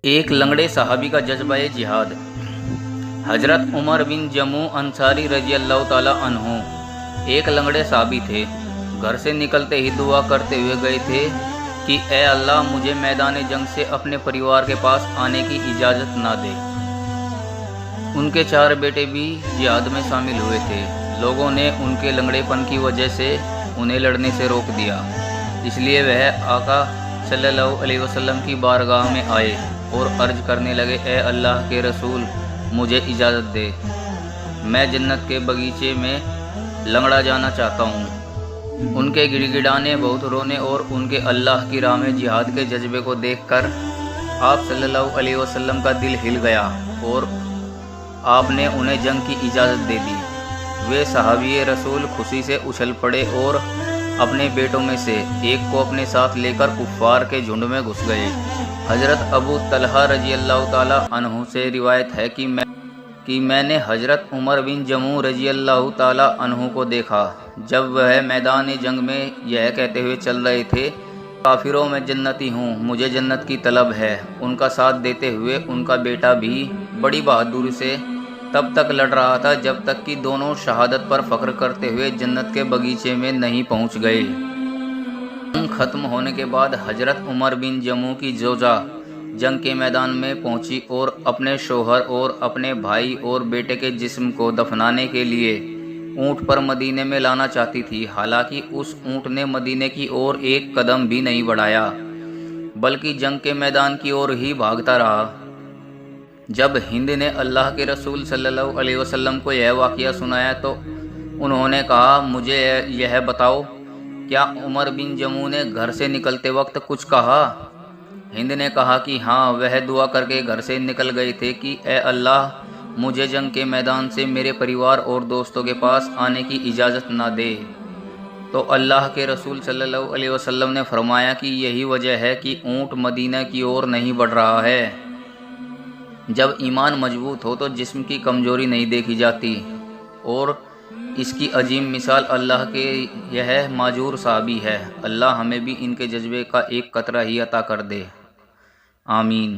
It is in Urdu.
ایک لنگڑے صحابی کا جذبہ جہاد۔ حضرت عمر بن جمو انصاری رضی اللہ تعالیٰ عنہ ایک لنگڑے صحابی تھے۔ گھر سے نکلتے ہی دعا کرتے ہوئے گئے تھے کہ اے اللہ مجھے میدان جنگ سے اپنے پریوار کے پاس آنے کی اجازت نہ دے۔ ان کے 4 بیٹے بھی جہاد میں شامل ہوئے تھے۔ لوگوں نے ان کے لنگڑے پن کی وجہ سے انہیں لڑنے سے روک دیا، اس لیے وہ آقا صلی اللہ علیہ وسلم کی بارگاہ میں آئے اور عرض کرنے لگے، اے اللہ کے رسول مجھے اجازت دے، میں جنت کے باغیچے میں لنگڑا جانا چاہتا ہوں۔ ان کے گڑ گڑانے، بہت رونے اور ان کے اللہ کی راہ میں جہاد کے جذبے کو دیکھ کر آپ صلی اللہ علیہ وسلم کا دل ہل گیا اور آپ نے انہیں جنگ کی اجازت دے دی۔ وہ صحابی رسول خوشی سے اچھل پڑے اور اپنے بیٹوں میں سے ایک کو اپنے ساتھ لے کر کفار کے جھنڈ میں گھس گئے۔ حضرت ابو طلحہ رضی اللہ تعالیٰ عنہ سے روایت ہے کہ میں نے حضرت عمر بن جمو رضی اللہ تعالیٰ عنہ کو دیکھا جب وہ میدان جنگ میں یہ کہتے ہوئے چل رہے تھے، کافروں میں جنتی ہوں، مجھے جنت کی طلب ہے۔ ان کا ساتھ دیتے ہوئے ان کا بیٹا بھی بڑی بہادری سے تب تک لڑ رہا تھا جب تک کہ دونوں شہادت پر فخر کرتے ہوئے جنت کے باغیچے میں نہیں پہنچ گئے۔ جنگ ختم ہونے کے بعد حضرت عمر بن جمو کی زوجہ جنگ کے میدان میں پہنچی اور اپنے شوہر اور اپنے بھائی اور بیٹے کے جسم کو دفنانے کے لیے اونٹ پر مدینے میں لانا چاہتی تھی، حالانکہ اس اونٹ نے مدینے کی اور ایک قدم بھی نہیں بڑھایا بلکہ جنگ کے میدان کی اور ہی بھاگتا رہا۔ جب ہند نے اللہ کے رسول صلی اللہ علیہ وسلم کو یہ واقعہ سنایا تو انہوں نے کہا، مجھے یہ بتاؤ کیا عمر بن جمو نے گھر سے نکلتے وقت کچھ کہا؟ ہند نے کہا کہ ہاں، وہ دعا کر کے گھر سے نکل گئے تھے کہ اے اللہ مجھے جنگ کے میدان سے میرے پریوار اور دوستوں کے پاس آنے کی اجازت نہ دے۔ تو اللہ کے رسول صلی اللہ علیہ وسلم نے فرمایا کہ یہی وجہ ہے کہ اونٹ مدینہ کی اور نہیں بڑھ رہا ہے۔ جب ایمان مضبوط ہو تو جسم کی کمزوری نہیں دیکھی جاتی، اور اس کی عظیم مثال اللہ کے یہ معذور صحابی ہے۔ اللہ ہمیں بھی ان کے جذبے کا ایک قطرہ ہی عطا کر دے، آمین۔